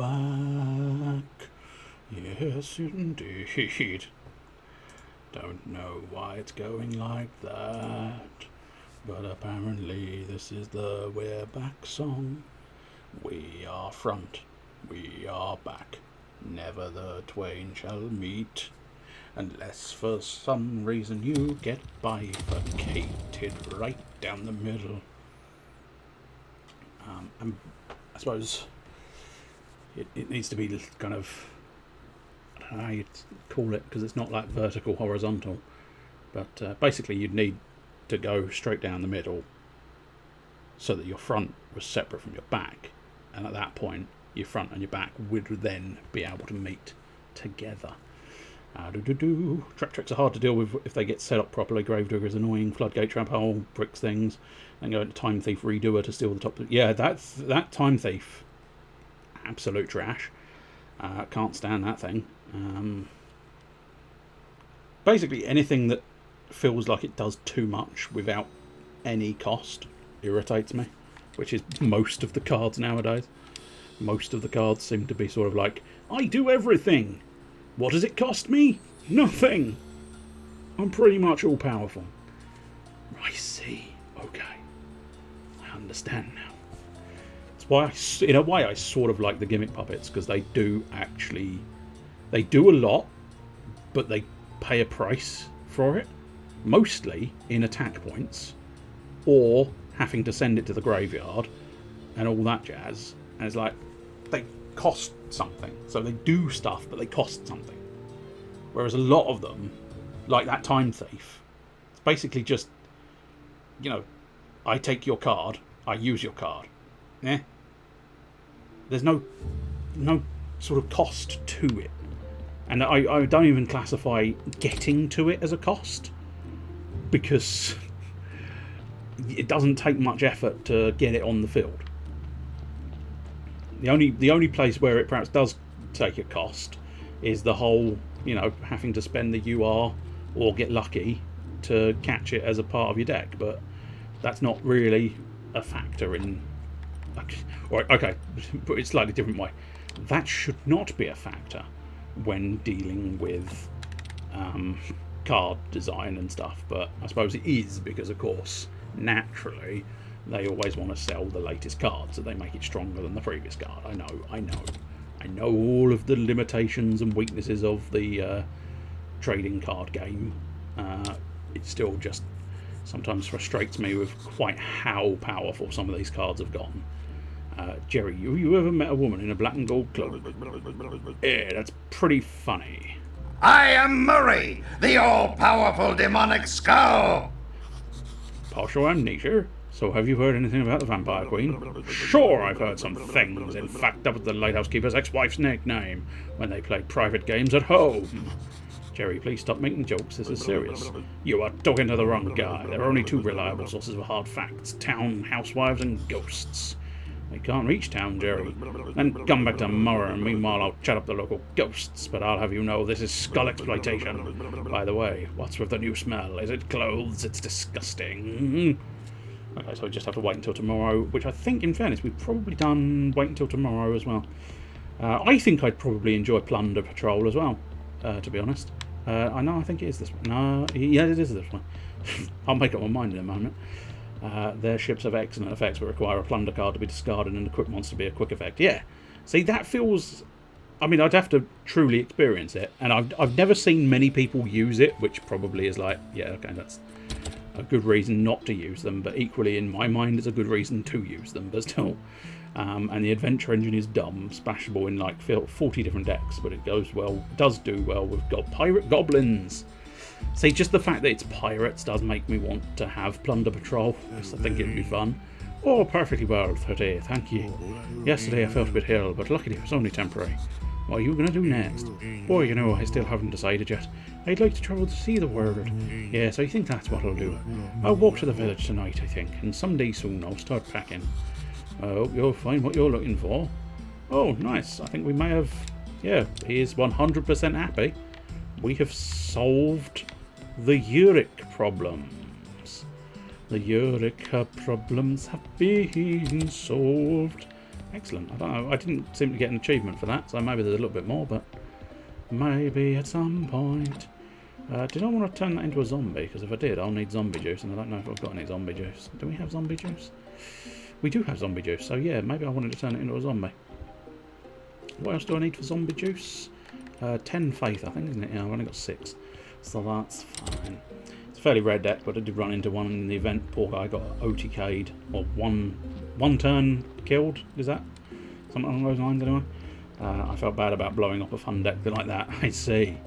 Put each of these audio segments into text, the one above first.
back. Yes, indeed. Don't know why it's going like that, but apparently this is the We're Back song. We are front, we are back. Never the twain shall meet, unless for some reason you get bifurcated right down the middle. I suppose it needs to be kind of, I don't know how you'd call it, because it's not like vertical, horizontal, but basically you'd need to go straight down the middle so that your front was separate from your back, and at that point your front and your back would then be able to meet together. Track tricks are hard to deal with if they get set up properly. Gravedigger is annoying. Floodgate, trap hole, bricks things, and go into Time Thief Redoer to steal the top. Yeah, that Time Thief, absolute trash. Can't stand that thing. Basically anything that feels like it does too much without any cost irritates me, which is most of the cards nowadays. Most of the cards seem to be sort of like, I do everything. What does it cost me? Nothing. I'm pretty much all powerful. I see. Okay. I understand now. That's why in a way I sort of like the gimmick puppets, because they do a lot, but they pay a price for it. Mostly in attack points, or having to send it to the graveyard, and all that jazz. And it's like, they cost something. So they do stuff, but they cost something. Whereas a lot of them, like that Time Thief, it's basically just, I take your card, I use your card. Yeah. There's no sort of cost to it. And I don't even classify getting to it as a cost, because it doesn't take much effort to get it on the field. The only place where it perhaps does take a cost is the whole, having to spend the UR or get lucky to catch it as a part of your deck, but that's not really a factor in... Okay, but it's a slightly different way. That should not be a factor when dealing with card design and stuff, but I suppose it is, because of course naturally they always want to sell the latest card, so they make it stronger than the previous card. I know all of the limitations and weaknesses of the trading card game. It still just sometimes frustrates me with quite how powerful some of these cards have gotten. Jerry, you ever met a woman in a black and gold cloak? Yeah, that's pretty funny. I am Murray, the all-powerful demonic skull! Partial amnesia? So have you heard anything about the Vampire Queen? Sure, I've heard some things. In fact, that was the lighthouse keeper's ex-wife's nickname when they played private games at home. Jerry, please stop making jokes. This is serious. You are talking to the wrong guy. There are only two reliable sources of hard facts: town, housewives, and ghosts. We can't reach town, Jerry. Then come back tomorrow, and meanwhile I'll chat up the local ghosts, but I'll have you know this is skull exploitation. By the way, what's with the new smell? Is it clothes? It's disgusting. Okay, so we just have to wait until tomorrow, which I think, in fairness, we've probably done wait until tomorrow as well. I think I'd probably enjoy Plunder Patrol as well, to be honest. I think it is this one. No, yeah, it is this one. I'll make up my mind in a moment. Their ships have excellent effects but require a plunder card to be discarded and equip monster to be a quick effect. Yeah. See, that feels... I mean, I'd have to truly experience it, and I've never seen many people use it, which probably is like, yeah, okay, that's a good reason not to use them, but equally in my mind it's a good reason to use them, but still. And the adventure engine is dumb, splashable in like 40 different decks, but it does do well with pirate goblins. See, just the fact that it's pirates does make me want to have Plunder Patrol, because I think it'd be fun. Oh, perfectly well, 30, thank you. Yesterday I felt a bit ill, but luckily it was only temporary. What are you going to do next? Oh, I still haven't decided yet. I'd like to travel to see the world. Yes, I think that's what I'll do. I'll walk to the village tonight, I think, and someday soon I'll start packing. I hope you'll find what you're looking for. Oh, nice. I think we may have... Yeah, he is 100% happy. We have solved the Uric problems. The Uric problems have been solved. Excellent. I don't know. I didn't seem to get an achievement for that, so maybe there's a little bit more, but maybe at some point. Did I want to turn that into a zombie? Because if I did, I'll need zombie juice, and I don't know if I've got any zombie juice. Do we have zombie juice? We do have zombie juice, so yeah, maybe I wanted to turn it into a zombie. What else do I need for zombie juice? 10 faith, I think, isn't it? Yeah, I've only got 6, so that's fine. It's a fairly rare deck, but I did run into one in the event. Poor guy got OTK'd, or one turn killed. Is that something along those lines, anyway? I felt bad about blowing up a fun deck like that. I see.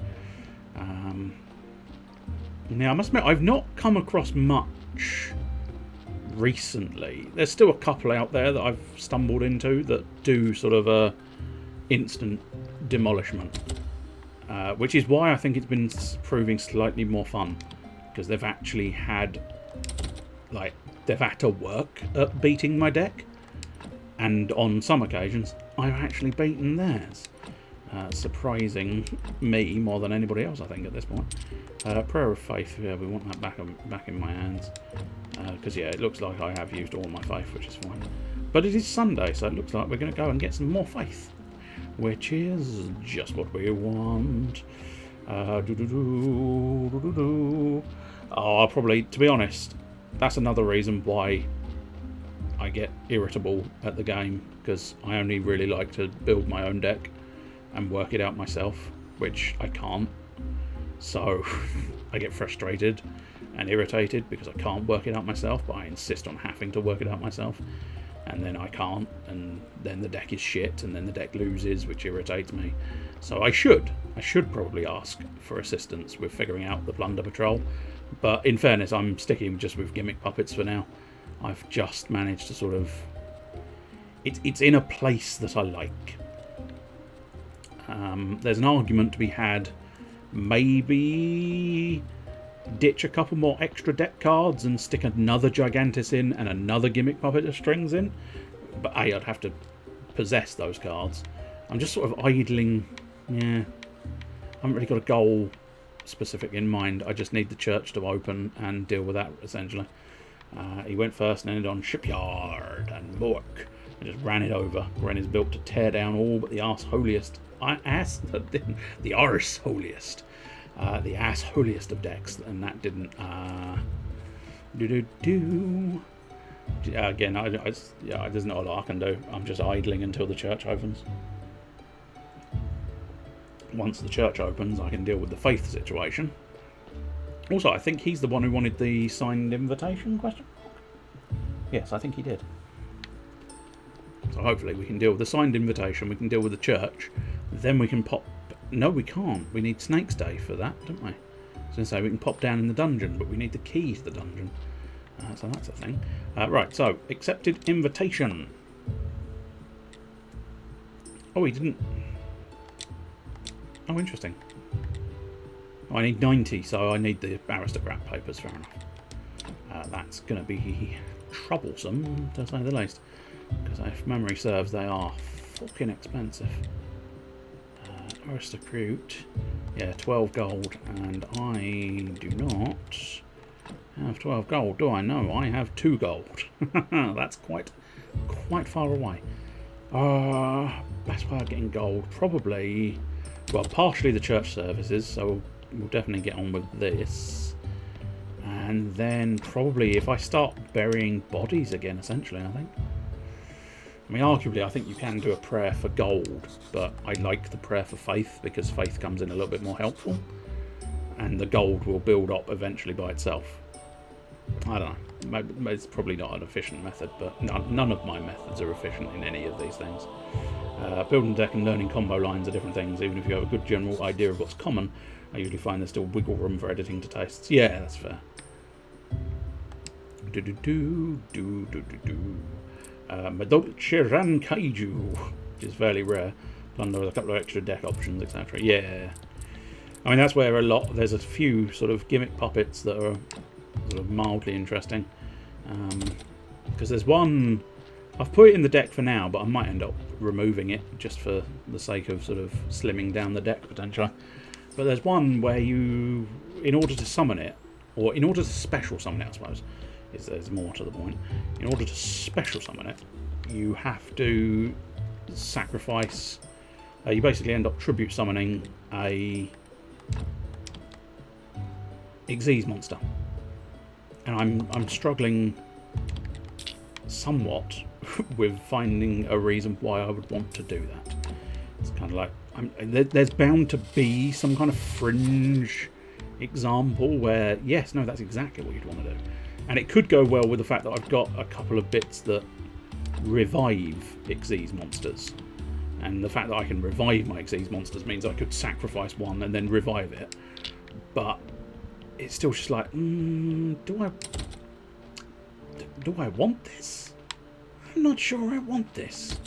Now, I must admit, I've not come across much recently. There's still a couple out there that I've stumbled into that do sort of a instant demolishment, which is why I think it's been proving slightly more fun, because they've actually had, like, they've had to work at beating my deck, and on some occasions I've actually beaten theirs, surprising me more than anybody else, I think, at this point. Prayer of Faith, yeah, we want that back in my hands, because yeah, it looks like I have used all my faith, which is fine. But it is Sunday, so it looks like we're going to go and get some more faith, which is just what we want. Oh, probably, to be honest, that's another reason why I get irritable at the game, because I only really like to build my own deck and work it out myself, which I can't. So I get frustrated and irritated because I can't work it out myself, but I insist on having to work it out myself, and then I can't, and then the deck is shit, and then the deck loses, which irritates me. So I should probably ask for assistance with figuring out the Plunder Patrol, but in fairness, I'm sticking just with gimmick puppets for now. I've just managed to sort of... It's in a place that I like. There's an argument to be had, maybe ditch a couple more extra deck cards and stick another Gigantus in and another gimmick puppet of strings in, but A, I'd have to possess those cards. I'm just sort of idling. Yeah, I haven't really got a goal specific in mind. I just need the church to open and deal with that, essentially. He went first and ended on Shipyard and Mork. I just ran it over. Ren is built to tear down all but the arse-holiest. The arse-holiest. The ass-holiest of decks. And that didn't... Again, there's not a lot I can do. I'm just idling until the church opens. Once the church opens, I can deal with the faith situation. Also, I think he's the one who wanted the signed invitation question. Yes, I think he did. So hopefully we can deal with the signed invitation, we can deal with the church, then we can pop... No, we can't. We need Snake's Day for that, don't we? I was going to say we can pop down in the dungeon, but we need the key to the dungeon. So that's a thing. Right, so, accepted invitation. Oh, he didn't... Oh, interesting. I need 90, so I need the aristocrat papers, fair enough. That's going to be troublesome, to say the least. Because if memory serves, they are fucking expensive. Aristocrat, yeah, 12 gold, and I do not have 12 gold, do I? No, I have 2 gold. That's quite far away. Best way of getting gold, probably, well, partially the church services, so we'll definitely get on with this. And then probably if I start burying bodies again, essentially, I think. I mean, arguably, I think you can do a prayer for gold, but I like the prayer for faith, because faith comes in a little bit more helpful, and the gold will build up eventually by itself. I don't know. Maybe it's probably not an efficient method, but none of my methods are efficient in any of these things. Building deck and learning combo lines are different things. Even if you have a good general idea of what's common, I usually find there's still wiggle room for editing to tastes. Yeah, that's fair. Madolce Ran Kaiju, which is fairly rare. Plunder with a couple of extra deck options, etc. Yeah. I mean, that's where there's a few sort of gimmick puppets that are sort of mildly interesting. Because there's one, I've put it in the deck for now, but I might end up removing it just for the sake of sort of slimming down the deck potentially. But there's one where you, in order to summon it, or in order to special summon it, I suppose, there's more to the point. In order to special summon it, you have to sacrifice. You basically end up tribute summoning a Xyz monster, and I'm struggling somewhat with finding a reason why I would want to do that. It's kind of like there's bound to be some kind of fringe example where yes, no, that's exactly what you'd want to do, and it could go well with the fact that I've got a couple of bits that revive Xyz monsters. And the fact that I can revive my Xyz monsters means I could sacrifice one and then revive it. But it's still just like, do I want this? I'm not sure I want this.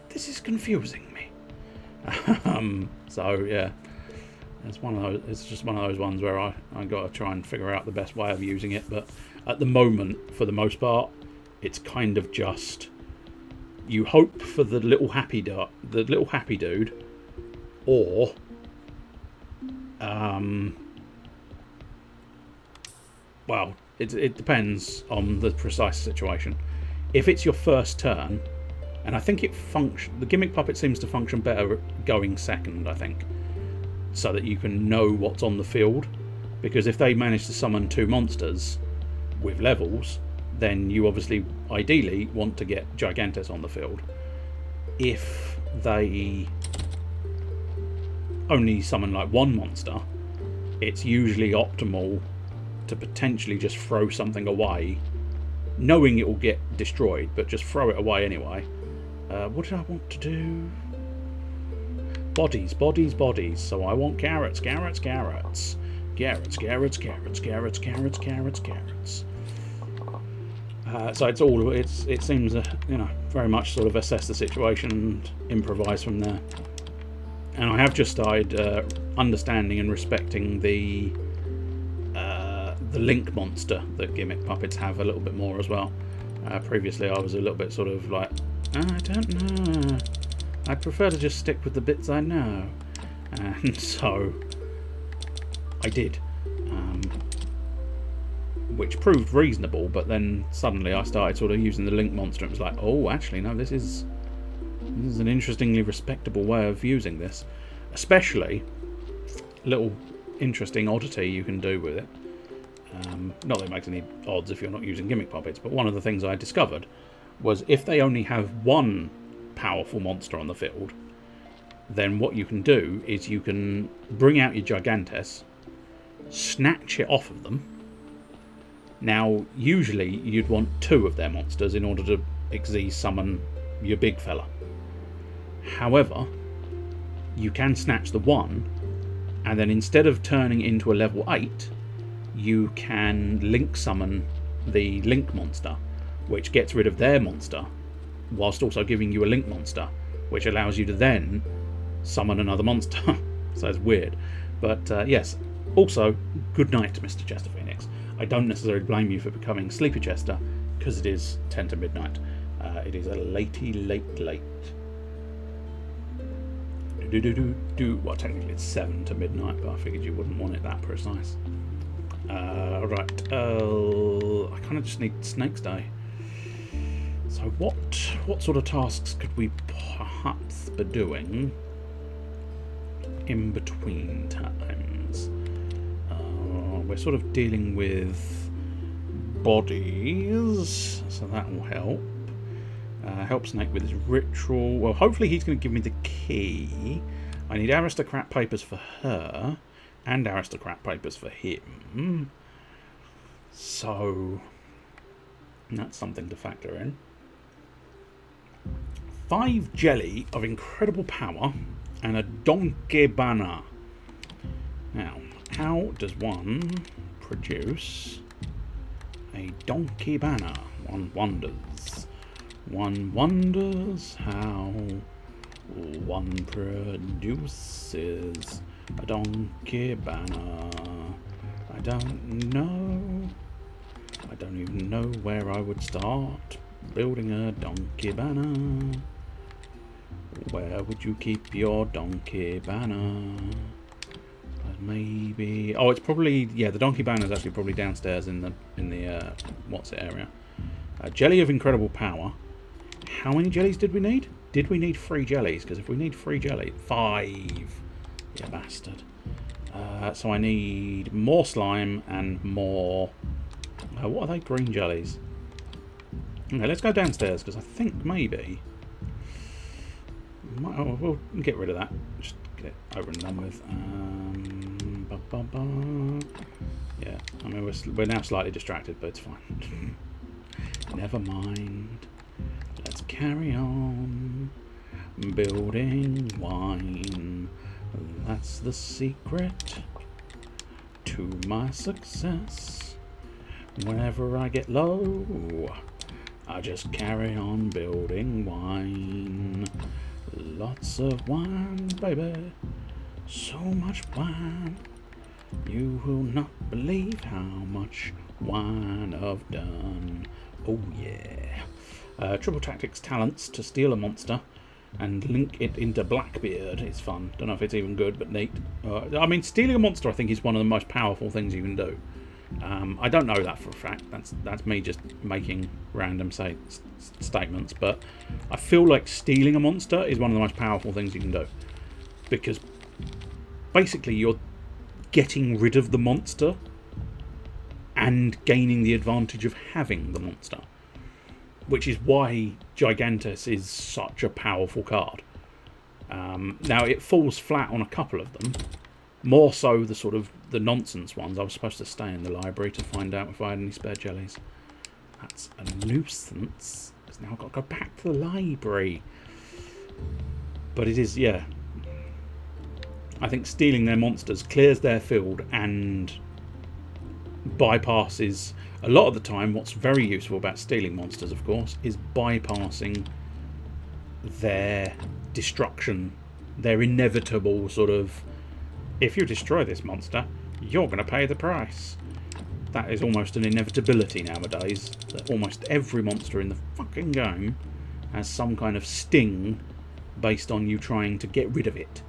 This is confusing me. So yeah, it's just one of those ones where I got to try and figure out the best way of using it. But at the moment, for the most part, it's kind of just. You hope for the little happy dude, or well, it depends on the precise situation. If it's your first turn, and I think the gimmick puppet seems to function better going second, I think, so that you can know what's on the field. Because if they manage to summon 2 monsters with levels, then you obviously, ideally, want to get Gigantes on the field. If they only summon like 1 monster, it's usually optimal to potentially just throw something away, knowing it will get destroyed, but just throw it away anyway. What did I want to do? Bodies, bodies, bodies. So I want carrots, carrots, carrots. Carrots, carrots, carrots, carrots, carrots, carrots, carrots. So it seems very much sort of assess the situation and improvise from there. And I have just started understanding and respecting the link monster that gimmick puppets have a little bit more as well. Previously I was a little bit sort of like, I don't know, I'd prefer to just stick with the bits I know, and so I did. Which proved reasonable, but then suddenly I started sort of using the link monster and it was like, oh, actually, no, this is an interestingly respectable way of using this. Especially, a little interesting oddity you can do with it. Not that it makes any odds if you're not using gimmick puppets, but one of the things I discovered was if they only have 1 powerful monster on the field, then what you can do is you can bring out your Gigantes, snatch it off of them. Now, usually you'd want 2 of their monsters in order to Xyz summon your big fella. However, you can snatch the 1, and then instead of turning into a level 8, you can link summon the link monster, which gets rid of their monster, whilst also giving you a link monster, which allows you to then summon another monster. So it's weird. But yes, also, good night, Mr. Chester Phoenix. I don't necessarily blame you for becoming Sleepy Chester, because it is 10 to midnight. It is a late. Well, technically it's 7 to midnight, but I figured you wouldn't want it that precise. Right. I kind of just need Snake's Day. So what sort of tasks could we perhaps be doing in between times? We're sort of dealing with bodies, so that will help. Help Snake with his ritual. Well, hopefully he's going to give me the key. I need aristocrat papers for her and aristocrat papers for him. So that's something to factor in. 5 jelly of incredible power and a donkey banner. Now, how does one produce a donkey banner? One wonders how one produces a donkey banner. I don't know. I don't even know where I would start building a donkey banner. Where would you keep your donkey banner? Maybe. Oh, it's probably, yeah. The donkey banner is actually probably downstairs in the what's it area. Jelly of incredible power, How many jellies did we need? Did we need 3 jellies? Because if we need 3 jellies... 5! You bastard. So I need more slime and more... what are they? Green jellies. Okay, let's go downstairs, because I think maybe... we'll get rid of that. Just get it over and done with. Yeah, I mean, we're now slightly distracted, but it's fine. Never mind. Let's carry on. Building wine. That's the secret to my success. Whenever I get low, I just carry on building wine. Lots of wine, baby. So much wine. You will not believe how much wine I've done. Oh yeah. Triple Tactics talents to steal a monster and link it into Blackbeard is fun. Don't know if it's even good, but neat. I mean, stealing a monster I think is one of the most powerful things you can do. I don't know that for a fact. That's me just making random statements, but I feel like stealing a monster is one of the most powerful things you can do, because basically you're getting rid of the monster and gaining the advantage of having the monster, which is why Gigantus is such a powerful card. Now it falls flat on a couple of them. More so the sort of the nonsense ones. I was supposed to stay in the library to find out if I had any spare jellies. That's a nuisance, because now I've got to go back to the library. But it is, yeah. I think stealing their monsters clears their field and bypasses... A lot of the time, what's very useful about stealing monsters, of course, is bypassing their destruction. Their inevitable sort of... If you destroy this monster, you're going to pay the price. That is almost an inevitability nowadays. That almost every monster in the fucking game has some kind of sting based on you trying to get rid of it.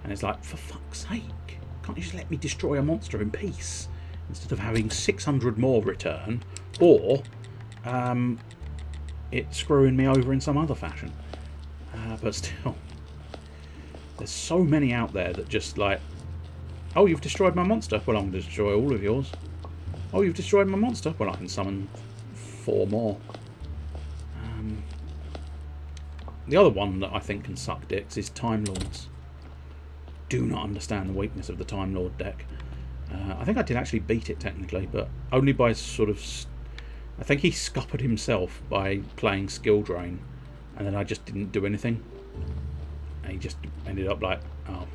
And it's like, for fuck's sake, can't you just let me destroy a monster in peace? Instead of having 600 more return, or it screwing me over in some other fashion. But still, there's so many out there that just like, oh, you've destroyed my monster. Well, I'm going to destroy all of yours. Oh, you've destroyed my monster. Well, I can summon 4 more. The other one that I think can suck dicks is Time Lords. Do not understand the weakness of the Time Lord deck. I think I did actually beat it technically, but only by sort of... I think he scuppered himself by playing Skill Drain, and then I just didn't do anything. And he just ended up like, oh,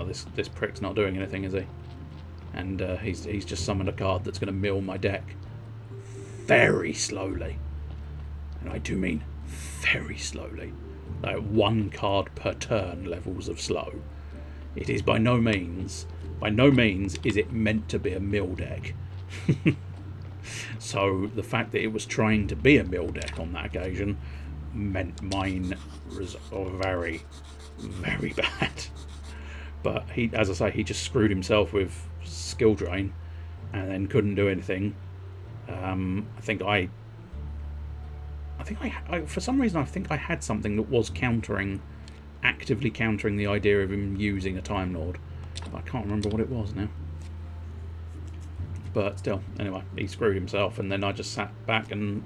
this prick's not doing anything, is he? And he's just summoned a card that's going to mill my deck very slowly. And I do mean very slowly. Like 1 card per turn levels of slow. It is by no means is it meant to be a mill deck. So the fact that it was trying to be a mill deck on that occasion meant mine was very, very bad. But he, as I say, he just screwed himself with Skill Drain and then couldn't do anything. I think for some reason I think I had something that was actively countering the idea of him using a Time Lord. But I can't remember what it was now. But still, anyway, he screwed himself, and then I just sat back and,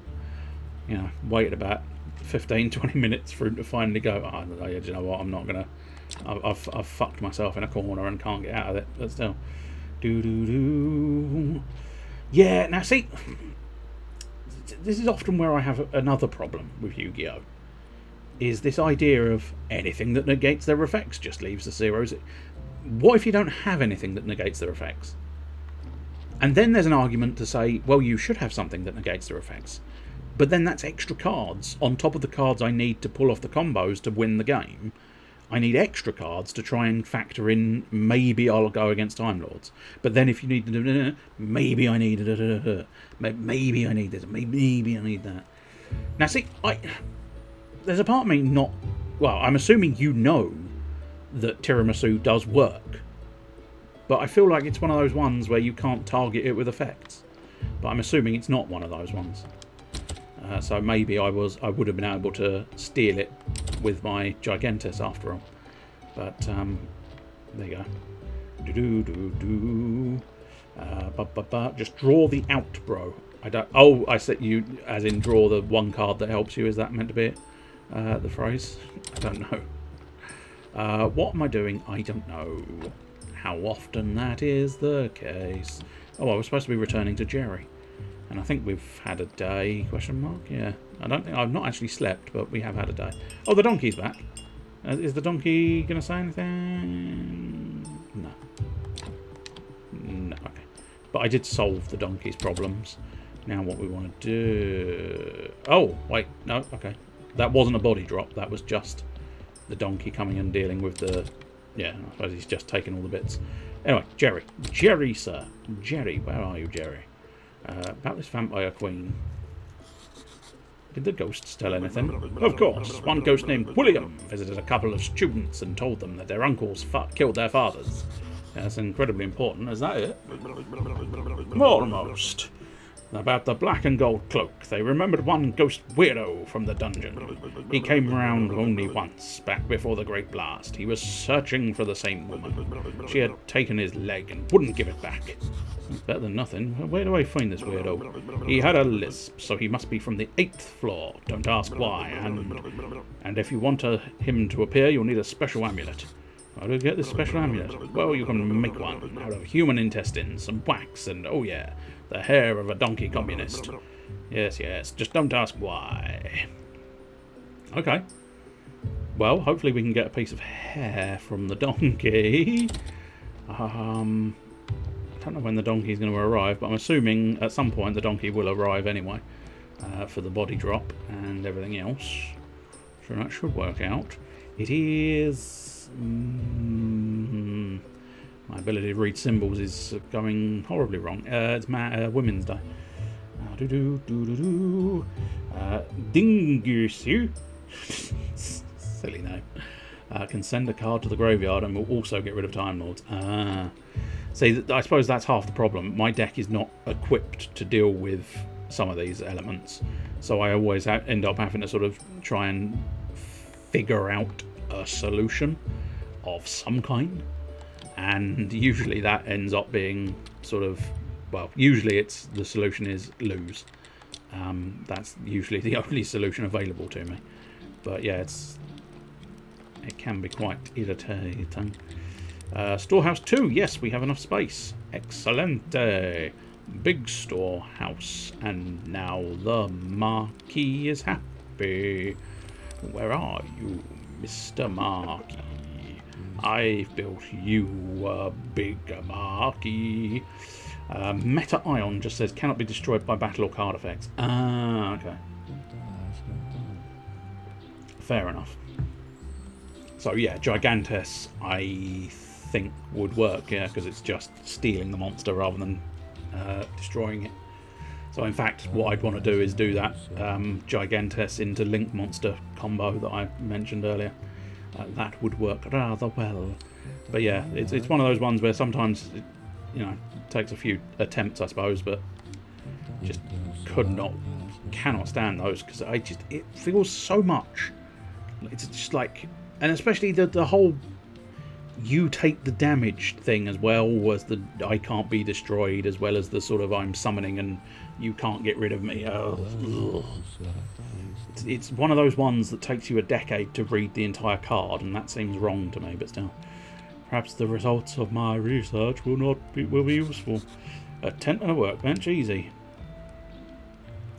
you know, waited about 15-20 minutes for him to finally go, oh, do you know what, I'm not gonna... I've fucked myself in a corner and can't get out of it, but still. Yeah, now see, this is often where I have another problem with Yu-Gi-Oh! Is this idea of anything that negates their effects just leaves the zeros. What if you don't have anything that negates their effects? And then there's an argument to say, well, you should have something that negates their effects. But then that's extra cards on top of the cards I need to pull off the combos to win the game. I need extra cards to try and factor in, maybe I'll go against Time Lords. But then if you need, maybe I need, maybe I need this, maybe I need that. Now see, there's a part of me not, well, I'm assuming you know that tiramisu does work. But I feel like it's one of those ones where you can't target it with effects. But I'm assuming it's not one of those ones. So maybe I would have been able to steal it with my Gigantus after all. But there you go. Just draw the out, bro. I don't. Oh, I said you as in draw the one card that helps you. Is that meant to be it? The phrase? I don't know. What am I doing? I don't know. How often that is the case. Oh, I was supposed to be returning to Jerry. And I think we've had a day, question mark? Yeah. I've not actually slept, but we have had a day. Oh, the donkey's back. Is the donkey going to say anything? No. No, okay. But I did solve the donkey's problems. Now what we want to do... Oh, wait, no, okay. That wasn't a body drop, that was just the donkey coming and dealing with the... Yeah, I suppose he's just taking all the bits. Anyway, Jerry. Jerry, sir. Jerry, where are you, Jerry? About this vampire queen. Did the ghosts tell anything? Of course. One ghost named William visited a couple of students and told them that their uncles killed their fathers. That's incredibly important. Is that it? Almost. About the black and gold cloak, they remembered one ghost weirdo from the dungeon. He came round only once, back before the Great Blast. He was searching for the same woman. She had taken his leg and wouldn't give it back. Better than nothing. Where do I find this weirdo? He had a lisp, so he must be from the 8th floor. Don't ask why. And if you want him to appear, you'll need a special amulet. How do you get this special amulet? Well, you can make one out of human intestines, some wax, and, oh yeah, the hair of a donkey communist. Yes, yes, just don't ask why. Okay. Well, hopefully we can get a piece of hair from the donkey. I don't know when the donkey's going to arrive, but I'm assuming at some point the donkey will arrive anyway for the body drop and everything else. So that should work out. It is... my ability to read symbols is going horribly wrong. It's Women's Day. Dingusu. Silly name. Can send a card to the graveyard and will also get rid of Time Lords. See, I suppose that's half the problem. My deck is not equipped to deal with some of these elements. So I always end up having to sort of try and figure out a solution of some kind. And usually that ends up being sort of, well, usually it's the solution is lose. That's usually the only solution available to me. But yeah, it can be quite irritating. Storehouse 2, yes, we have enough space. Excelente. Big storehouse. And now the Marquis is happy. Where are you, Mr. Marquis? I've built you a big Marquis. Meta Ion just says cannot be destroyed by battle or card effects. Ah, okay. Fair enough. So yeah, Gigantus I think would work, yeah, because it's just stealing the monster rather than destroying it. So in fact, what I'd want to do is do that Gigantus into Link Monster combo that I mentioned earlier. That would work rather well. But yeah, it's one of those ones where sometimes it, takes a few attempts, I suppose, but just cannot stand those because it feels so much. It's just like, and especially the whole you take the damage thing as well as the I can't be destroyed, as well as the sort of I'm summoning and you can't get rid of me. It's one of those ones that takes you a decade to read the entire card, and that seems wrong to me, but still. Perhaps the results of my research will be useful. A tent and a workbench, easy.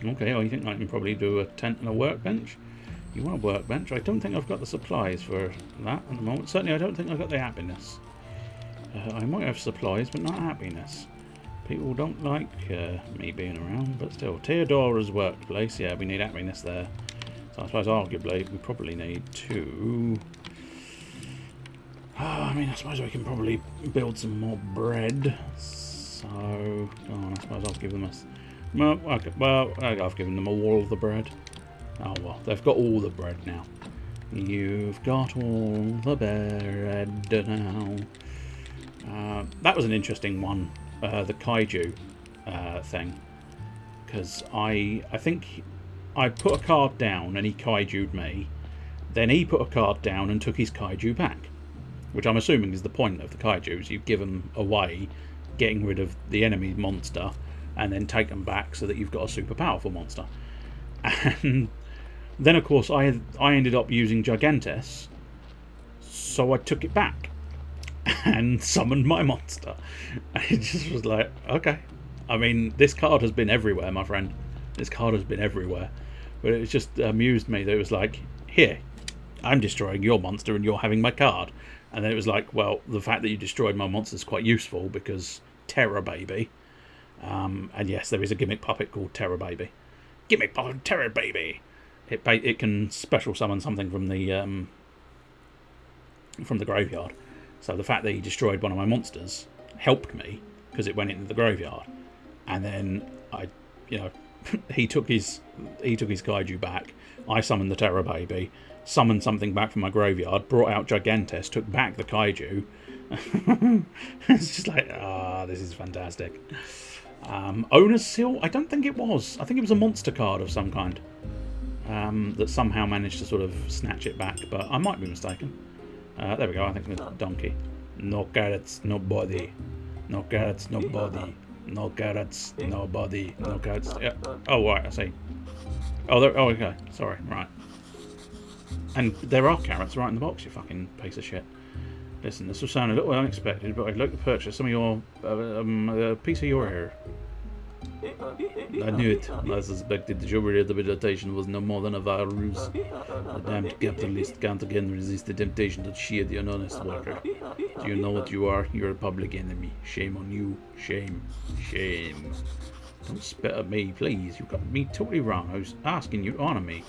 Okay, well, you think I can probably do a tent and a workbench? You want a workbench? I don't think I've got the supplies for that at the moment. Certainly I don't think I've got the happiness. I might have supplies, but not happiness. People don't like me being around, but still. Theodora's workplace, yeah, we need happiness there. So I suppose arguably we probably need two. I mean, I suppose we can probably build some more bread. So, go on, I suppose I'll give them I've given them all of the bread. Oh well, they've got all the bread now. You've got all the bread now. That was an interesting one, the kaiju thing, because I think I put a card down and he kaiju'd me. Then he put a card down and took his kaiju back. Which I'm assuming is the point of the kaijus. You give them away, getting rid of the enemy monster, and then take them back so that you've got a super powerful monster. And then, of course, I ended up using Gigantes, so I took it back and summoned my monster. And it just was like, okay. I mean, this card has been everywhere, my friend. This card has been everywhere. But it just amused me that it was like, here, I'm destroying your monster and you're having my card. And then it was like, well, the fact that you destroyed my monster is quite useful because Terror Baby. And yes, there is a gimmick puppet called Terror Baby. Gimmick puppet Terror Baby. It can special summon something from the graveyard. So the fact that he destroyed one of my monsters helped me because it went into the graveyard. And then he took his kaiju back. I summoned the Terror Baby, summoned something back from my graveyard, brought out Gigantes, took back the kaiju. It's just like, this is fantastic. Owner's Seal? I don't think it was. I think it was a monster card of some kind that somehow managed to sort of snatch it back, but I might be mistaken. There we go, I think it's Donkey. No carrots, no body. No carrots, no body. No carrots, no body. No carrots. Yeah. Oh, right, I see. Oh, okay. Sorry, right. And there are carrots right in the box, you fucking piece of shit. Listen, this will sound a little unexpected, but I'd like to purchase some of your... a piece of your hair. I knew it. I suspected the jewelry of the meditation was no more than a virus. The damned capitalist can't again resist the temptation to cheat the honest worker. Do you know what you are? You're a public enemy. Shame on you. Shame. Shame. Don't spit at me, please. You got me totally wrong. I was asking you to honour me.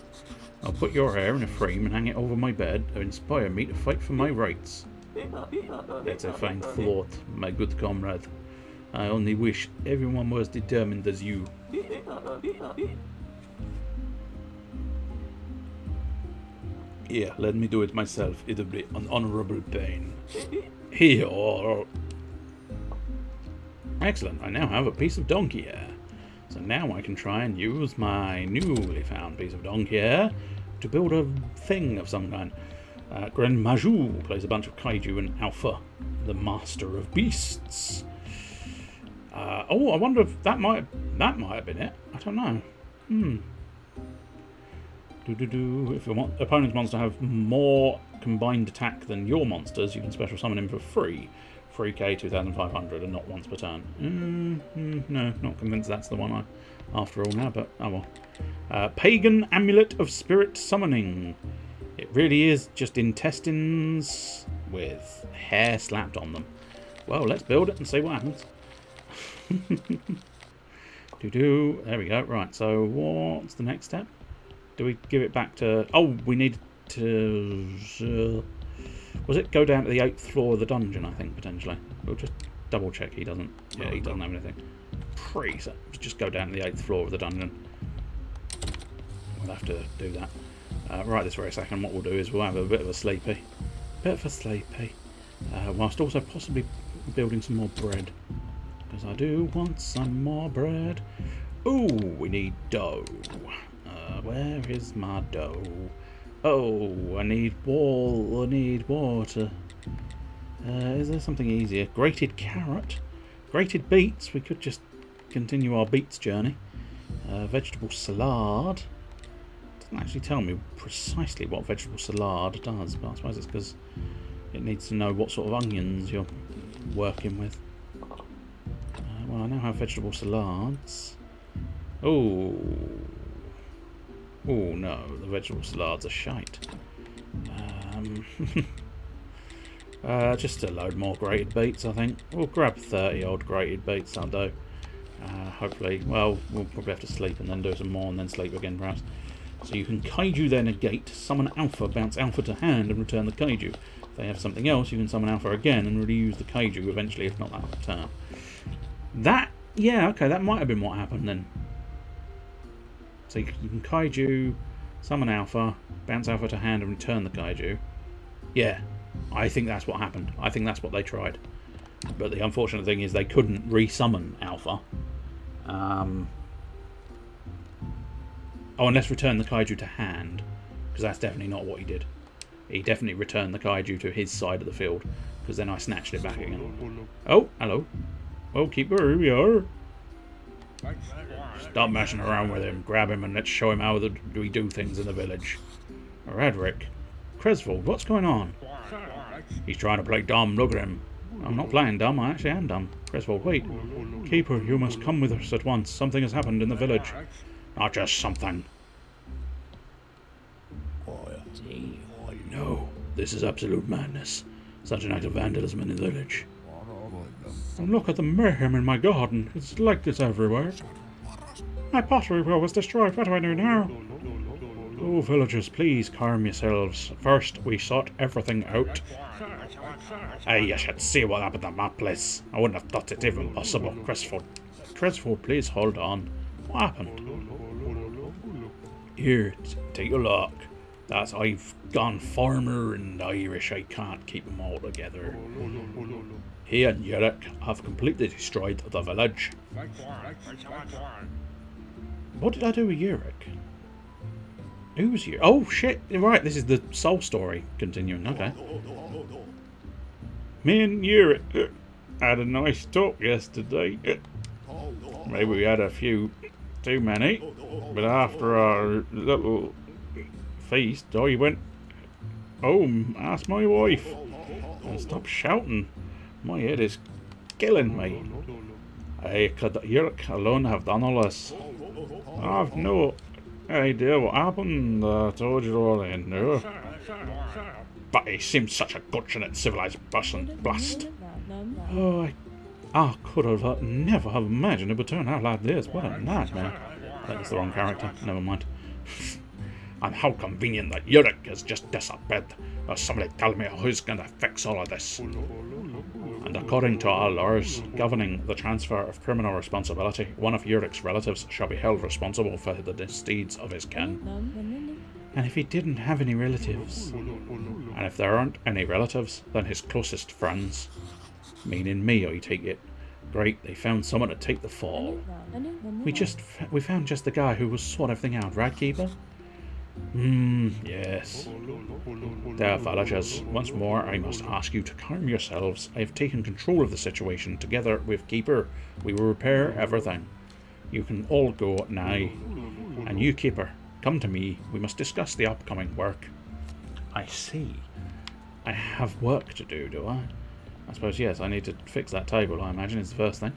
I'll put your hair in a frame and hang it over my bed to inspire me to fight for my rights. That's a fine thought, my good comrade. I only wish everyone was determined as you. Here, let me do it myself. It'll be an honourable pain. Here. Excellent, I now have a piece of donkey hair. So now I can try and use my newly found piece of donkey hair to build a thing of some kind. Grand Majou plays a bunch of kaiju and Alpha, the master of beasts. Oh, I wonder if that might have been it. I don't know. If your opponent's monster have more combined attack than your monsters, you can special summon him for free. 3k 2,500 and not once per turn. No, not convinced that's the one after all now, but oh well. Pagan Amulet of Spirit Summoning. It really is just intestines with hair slapped on them. Well, let's build it and see what happens. There we go. Right, so what's the next step? Do we give it back to... Oh, we need to... was it go down to the 8th floor of the dungeon, I think, potentially? We'll just double check he doesn't... Yeah, he doesn't have anything. So just go down to the 8th floor of the dungeon. We'll have to do that. Right this very second, what we'll do is we'll have a bit of a sleepy. Whilst also possibly building some more bread. Because I do want some more bread. Ooh, we need dough. Where is my dough? Oh, I need water. Is there something easier? Grated carrot? Grated beets? We could just continue our beets journey. Vegetable salad. Doesn't actually tell me precisely what vegetable salad does, but I suppose it's because it needs to know what sort of onions you're working with. Well, I now have vegetable salads. Oh no, the vegetable salads are shite. Just a load more grated beets, I think. We'll grab 30 odd grated beets, I'll do. Hopefully, well, we'll probably have to sleep and then do some more and then sleep again, perhaps. So you can kaiju their negate, summon Alpha, bounce Alpha to hand and return the kaiju. If they have something else, you can summon Alpha again and reuse the kaiju eventually, if not that turn. That, yeah, okay, that might have been what happened then. So you can kaiju, summon Alpha, bounce Alpha to hand and return the kaiju. Yeah, I think that's what happened. I think that's what they tried. But the unfortunate thing is they couldn't re-summon Alpha. Oh, unless return the kaiju to hand, because that's definitely not what he did. He definitely returned the kaiju to his side of the field, because then I snatched it back again. Oh, hello. Well, keeper, here we are. Stop messing around with him. Grab him and let's show him how we do things in the village. Radrick. Cresvold, what's going on? He's trying to play dumb. Look at him. I'm not playing dumb. I actually am dumb. Cresvold, wait. Keeper, you must come with us at once. Something has happened in the village. Not just something. No, this is absolute madness. Such an act of vandalism in the village. And look at the mayhem in my garden. It's like this everywhere. My pottery wheel was destroyed. What do I do now? Oh, villagers, please calm yourselves. First, we sort everything out. Hey, you should see what happened at my place. I wouldn't have thought it even possible. Cresvold, please hold on. What happened? Here, take a look. I've gone farmer and Irish. I can't keep them all together. He and Yurik have completely destroyed the village. What did I do with Yurik? Who's Yurik? Oh shit! Right, this is the soul story continuing. Okay. Me and Yurik had a nice talk yesterday. Maybe we had a few too many, but after our little feast, I went home, asked my wife, and stop shouting. My head is killing me. Hey, could Yurik alone have done all this? I've no idea what happened. I told you all I knew. But he seemed such a fortunate civilized person. Blast. Oh, I could have never have imagined it would turn out like this. What a nightmare. That's the wrong character. Never mind. And how convenient that Yurik has just disappeared. Somebody tell me who's going to fix all of this. And according to our laws governing the transfer of criminal responsibility, one of Yurik's relatives shall be held responsible for the misdeeds of his kin. And if he didn't have any relatives, and if there aren't any relatives, then his closest friends, meaning me, I take it. Great, they found someone to take the fall. We found just the guy who will sort everything out, right, Keeper? Yes. There, villagers, once more I must ask you to calm yourselves. I have taken control of the situation. Together with Keeper, we will repair everything. You can all go now. And you, Keeper, come to me. We must discuss the upcoming work. I see. I have work to do I? I suppose, yes, I need to fix that table, I imagine, is the first thing.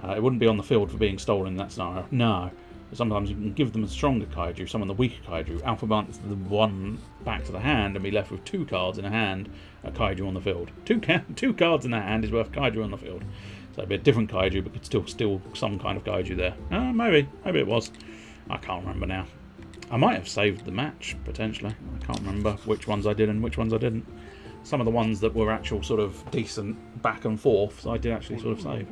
It wouldn't be on the field for being stolen in that scenario. No. Sometimes you can give them a stronger kaiju, some of the weaker kaiju. Alpha Bunt's the one back to the hand and be left with 2 cards in a hand, a kaiju on the field. Two cards in the hand is worth kaiju on the field. So it'd be a different kaiju, but could still steal some kind of kaiju there. Maybe it was. I can't remember now. I might have saved the match, potentially. I can't remember which ones I did and which ones I didn't. Some of the ones that were actual sort of decent back and forth, so I did actually sort of save.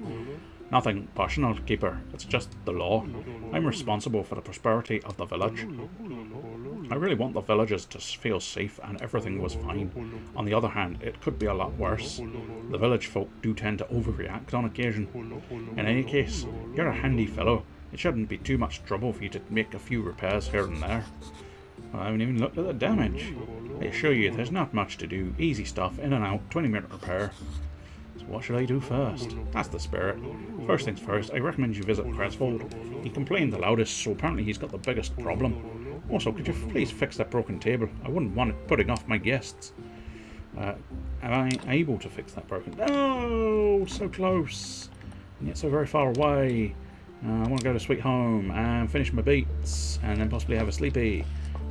Nothing personal, Keeper. It's just the law. I'm responsible for the prosperity of the village. I really want the villagers to feel safe and everything was fine. On the other hand, it could be a lot worse. The village folk do tend to overreact on occasion. In any case, you're a handy fellow. It shouldn't be too much trouble for you to make a few repairs here and there. I haven't even looked at the damage. I assure you, there's not much to do. Easy stuff, in and out, 20-minute repair. So what should I do first? That's the spirit. First things first, I recommend you visit Cresvold. He complained the loudest, so apparently he's got the biggest problem. Also, could you please fix that broken table? I wouldn't want it putting off my guests. Am I able to fix that broken... Oh, so close. And yet so very far away. I want to go to Sweet Home and finish my beats, and then possibly have a sleepy,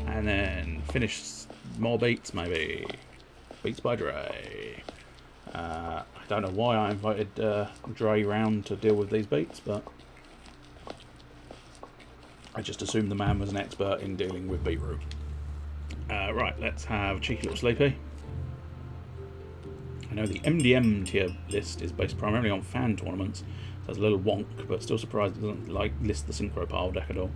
and then finish more beats maybe. Beats by Dre. I don't know why I invited Dre round to deal with these beats, but I just assumed the man was an expert in dealing with beetroot. Right, let's have Cheeky Little Sleepy. I know the MDM tier list is based primarily on fan tournaments, so it's a little wonk, but still surprised it doesn't list the synchro pile deck at all.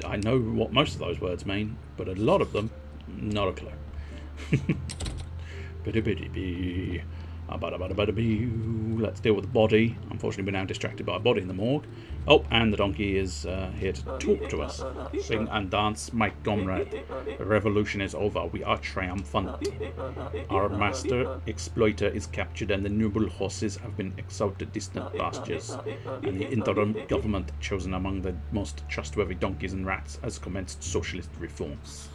I know what most of those words mean, but a lot of them, not a clue. Let's deal with the body. Unfortunately, we're now distracted by a body in the morgue. Oh, and the donkey is here to talk to us. Sing and dance, my comrade. The revolution is over. We are triumphant. Our master exploiter is captured, and the noble horses have been exiled to distant pastures. And the interim government, chosen among the most trustworthy donkeys and rats, has commenced socialist reforms.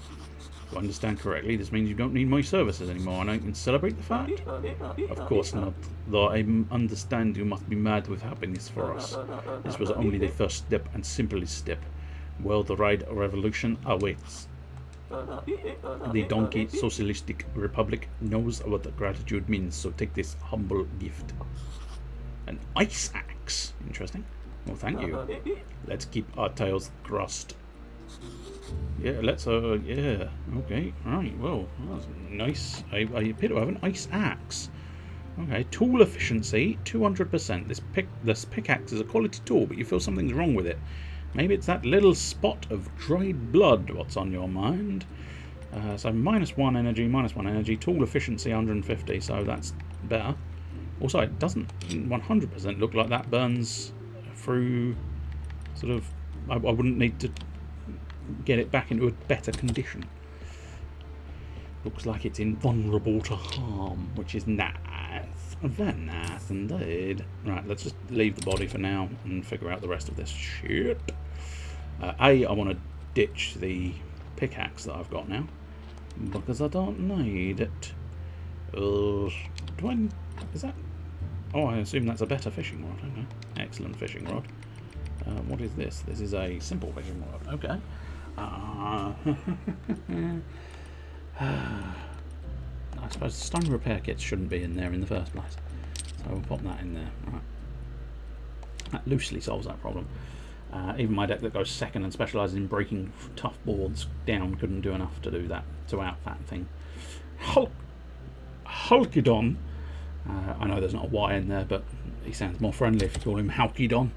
If I understand correctly, this means you don't need my services anymore, and I can celebrate the fact? Of course not, though I understand you must be mad with happiness for us. This was only the first step and simplest step. Well, the ride revolution awaits. The Donkey Socialistic Republic knows what gratitude means, so take this humble gift. An ice axe. Interesting. Well, thank you. Let's keep our tails crossed. Yeah, let's, yeah, okay, right, well, that's nice. I appear to have an ice axe. Okay, tool efficiency, 200%. This pickaxe is a quality tool, but you feel something's wrong with it. Maybe it's that little spot of dried blood, what's on your mind. So -1 energy, tool efficiency 150, so that's better. Also, it doesn't 100% look like that burns through, sort of, I wouldn't need to get it back into a better condition. Looks like it's invulnerable to harm, which is nice. Very nice indeed. Right, let's just leave the body for now and figure out the rest of this shit. I want to ditch the pickaxe that I've got now, because I don't need it. Is that... Oh, I assume that's a better fishing rod. Okay. Excellent fishing rod. What is this? This is a simple fishing rod. Okay. I suppose stone repair kits shouldn't be in there in the first place, so we'll pop that in there. Right. That loosely solves that problem. Even my deck that goes second and specialises in breaking tough boards down couldn't do enough to do that, to out that thing. Hulkidon. I know there's not a Y in there, but he sounds more friendly if you call him Halkidon.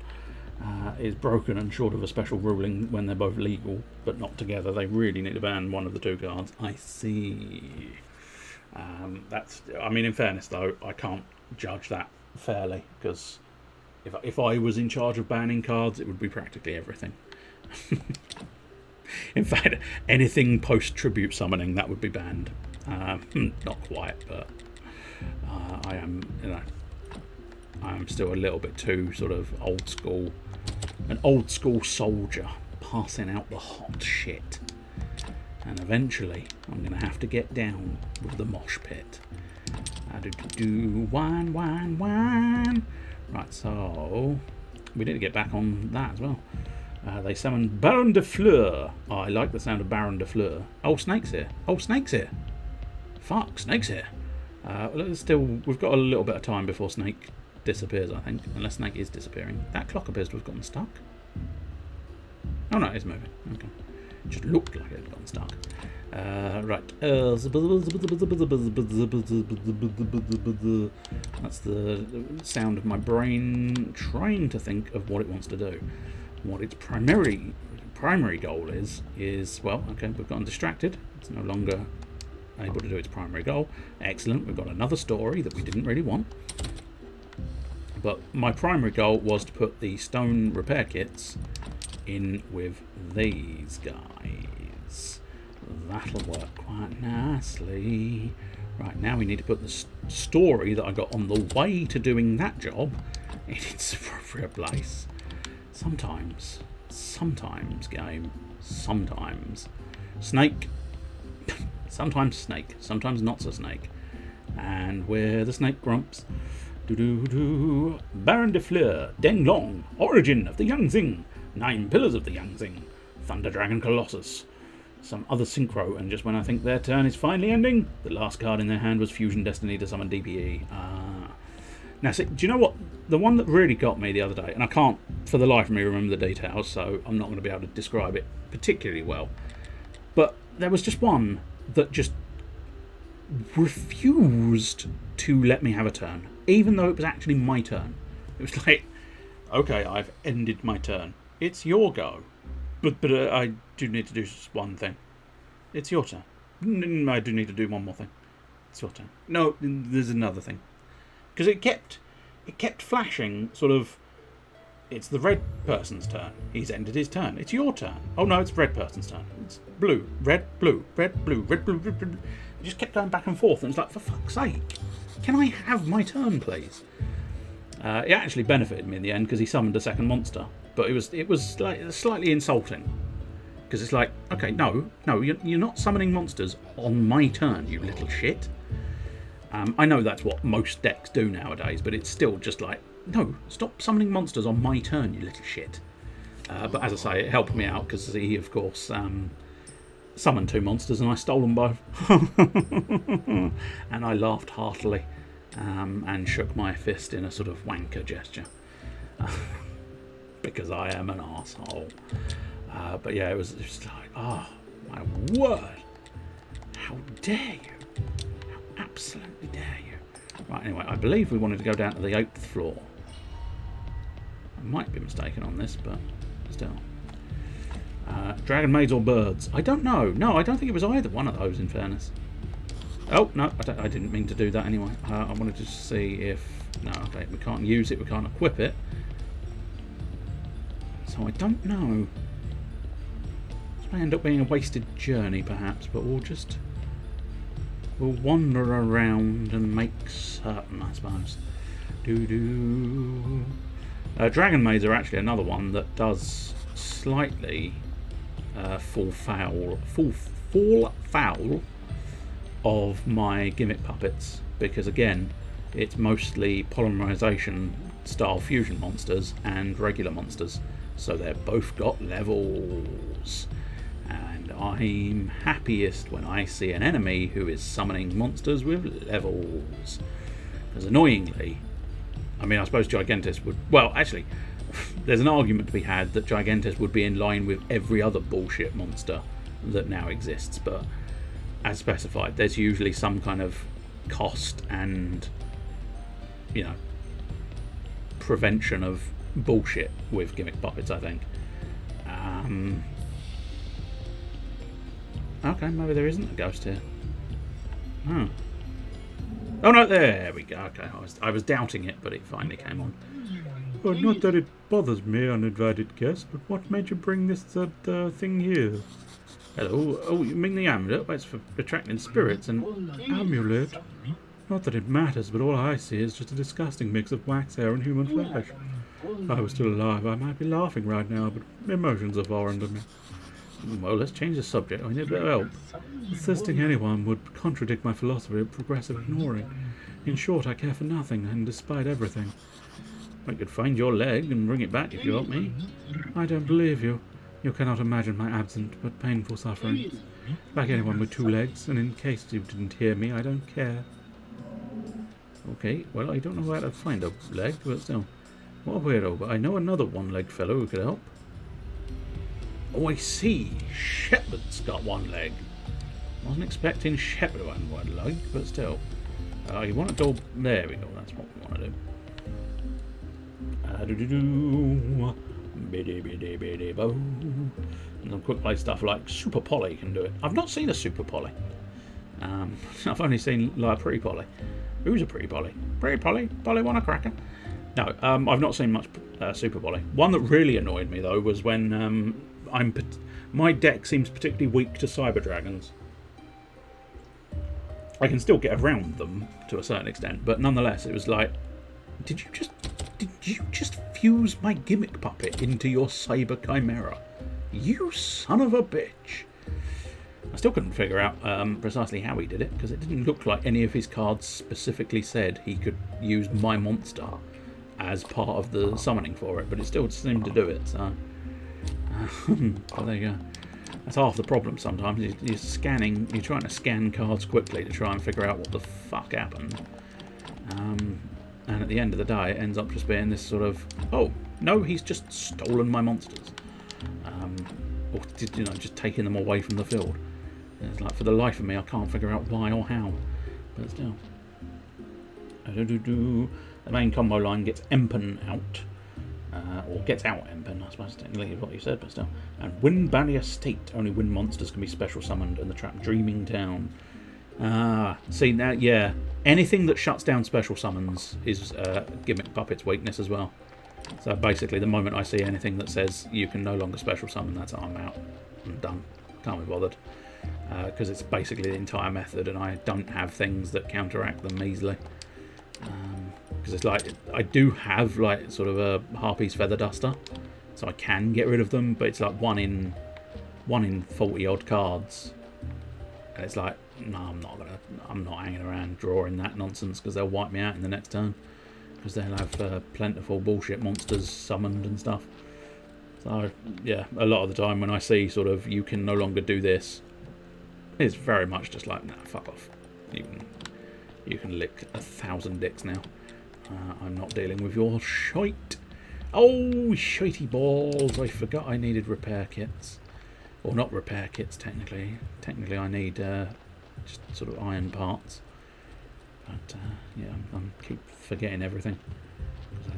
Is broken and short of a special ruling when they're both legal but not together. They really need to ban one of the two cards. I see. That's. I mean, in fairness though, I can't judge that fairly, because if I was in charge of banning cards, it would be practically everything. In fact, anything post tribute summoning, that would be banned. Not quite, but I am, I'm still a little bit too sort of old school, an old school soldier passing out the hot shit. And eventually, I'm going to have to get down with the mosh pit. Wine, wine, wine. Right, so we need to get back on that as well. They summoned Baron de Fleur. Oh, I like the sound of Baron de Fleur. Oh, Snake's here. Oh, Snake's here. Fuck, Snake's here. We've got a little bit of time before Snake disappears, I think. Unless Snake is disappearing. That clock appears to have gotten stuck. Oh no, it's moving. Okay. It just looked like it had gotten stuck. Right. That's the sound of my brain trying to think of what it wants to do. What its primary goal is, well, okay, we've gotten distracted. It's no longer able to do its primary goal. Excellent. We've got another story that we didn't really want. But my primary goal was to put the stone repair kits in with these guys. That'll work quite nicely. Right, now we need to put the story that I got on the way to doing that job in its appropriate place. Sometimes game, sometimes Snake, sometimes not so Snake. And we're the Snake Grumps. Baron de Fleur, Deng Long, Origin of the Yangzing, 9 Pillars of the Yangzing, Thunder Dragon Colossus, some other synchro, and just when I think their turn is finally ending, the last card in their hand was Fusion Destiny to summon DPE. Now, see, do you know what? The one that really got me the other day, and I can't for the life of me remember the details, so I'm not going to be able to describe it particularly well, but there was just one that just refused to let me have a turn, even though it was actually my turn. It was like, okay, I've ended my turn. It's your go. But I do need to do just one thing. It's your turn. I do need to do one more thing. It's your turn. No, there's another thing. because it kept flashing sort of. It's the red person's turn. He's ended his turn. It's your turn. Oh no, it's red person's turn. It's blue, red, blue, red, blue, red, blue, red, blue. It just kept going back and forth, and it's like, for fuck's sake, can I have my turn, please? It actually benefited me in the end because he summoned a second monster, but it was like slightly insulting because it's like, okay, no, you're not summoning monsters on my turn, you little shit. I know that's what most decks do nowadays, but it's still just like, no, stop summoning monsters on my turn, you little shit. But as I say, it helped me out because he, of course, summoned 2 monsters and I stole them both. And I laughed heartily and shook my fist in a sort of wanker gesture. Because I am an arsehole. But yeah, it was just like, oh, my word. How dare you? How absolutely dare you? Right, anyway, I believe we wanted to go down to the 8th floor. I might be mistaken on this, but still. Dragon maids or birds? I don't know. No, I don't think it was either one of those, in fairness. Oh, no, I didn't mean to do that anyway. I wanted to see if... No, okay, we can't use it, we can't equip it. So I don't know. This may end up being a wasted journey, perhaps, but we'll wander around and make certain, I suppose. Dragon maids are actually another one that does slightly fall foul of my gimmick puppets, because again, it's mostly polymerization style fusion monsters and regular monsters, so they've both got levels. And I'm happiest when I see an enemy who is summoning monsters with levels. Because annoyingly, I mean, I suppose Gigantus would... Well, actually, there's an argument to be had that Gigantus would be in line with every other bullshit monster that now exists. But as specified, there's usually some kind of cost and, you know, prevention of bullshit with gimmick puppets, I think. Okay, maybe there isn't a ghost here. Oh. Oh no, there we go. Okay, I was doubting it, but it finally came on. Well, not that it bothers me, uninvited guest, but what made you bring this thing here? Hello. Oh, you mean the amulet? Well, it's for attracting spirits and... Amulet? Not that it matters, but all I see is just a disgusting mix of wax hair and human flesh. If I was still alive, I might be laughing right now, but emotions are foreign to me. Well, let's change the subject. I need a bit of help. Assisting anyone would contradict my philosophy of progressive ignoring. In short, I care for nothing, and despite everything. I could find your leg and bring it back if you help me. I don't believe you. You cannot imagine my absent but painful sufferings. Like anyone with 2 legs, and in case you didn't hear me, I don't care. Okay, well, I don't know where to find a leg, but still. What a weirdo, but I know another one-legged fellow who could help. Oh, I see. Shepard's got 1 leg. Wasn't expecting Shepard to have 1 leg, but still. You want to go... There we go, that's what we want to do. And some quick play stuff like Super Polly can do it. I've not seen a Super Polly. I've only seen like a Pretty Polly. Who's a Pretty Polly? Pretty Polly? Polly want a cracker? No, I've not seen much Super Polly. One that really annoyed me though was when my deck seems particularly weak to Cyber Dragons. I can still get around them to a certain extent, but nonetheless, it was like, did you just fuse my gimmick puppet into your Cyber Chimera? You son of a bitch! I still couldn't figure out precisely how he did it, because it didn't look like any of his cards specifically said he could use my monster as part of the summoning for it, but it still seemed to do it, so... so there you go. That's half the problem sometimes. You're trying to scan cards quickly to try and figure out what the fuck happened. And at the end of the day, it ends up just being this sort of, oh, no, he's just stolen my monsters. Or, just taking them away from the field. And it's like, for the life of me, I can't figure out why or how. But still. The main combo line gets Empen out. Or gets out Empen, I suppose technically is what you said, but still. And Wind Barrier State. Only wind monsters can be special summoned, and the trap Dreaming Town. See now, yeah. Anything that shuts down special summons is Gimmick Puppet's weakness as well. So basically, the moment I see anything that says you can no longer special summon, that's I'm out. I'm done. Can't be bothered. Because it's basically the entire method, and I don't have things that counteract them easily. Because it's like, I do have like sort of a Harpy's Feather Duster, so I can get rid of them, but it's like one in 40 odd cards. And it's like, no, I'm not hanging around drawing that nonsense, because they'll wipe me out in the next turn. Because they'll have plentiful bullshit monsters summoned and stuff. So, yeah, a lot of the time when I see sort of, you can no longer do this, it's very much just like, nah, fuck off. You can lick 1,000 dicks now. I'm not dealing with your shite. Oh, shitey balls. I forgot I needed repair kits. Or not repair kits, technically. Technically, I need just sort of iron parts. But, yeah, I keep forgetting everything.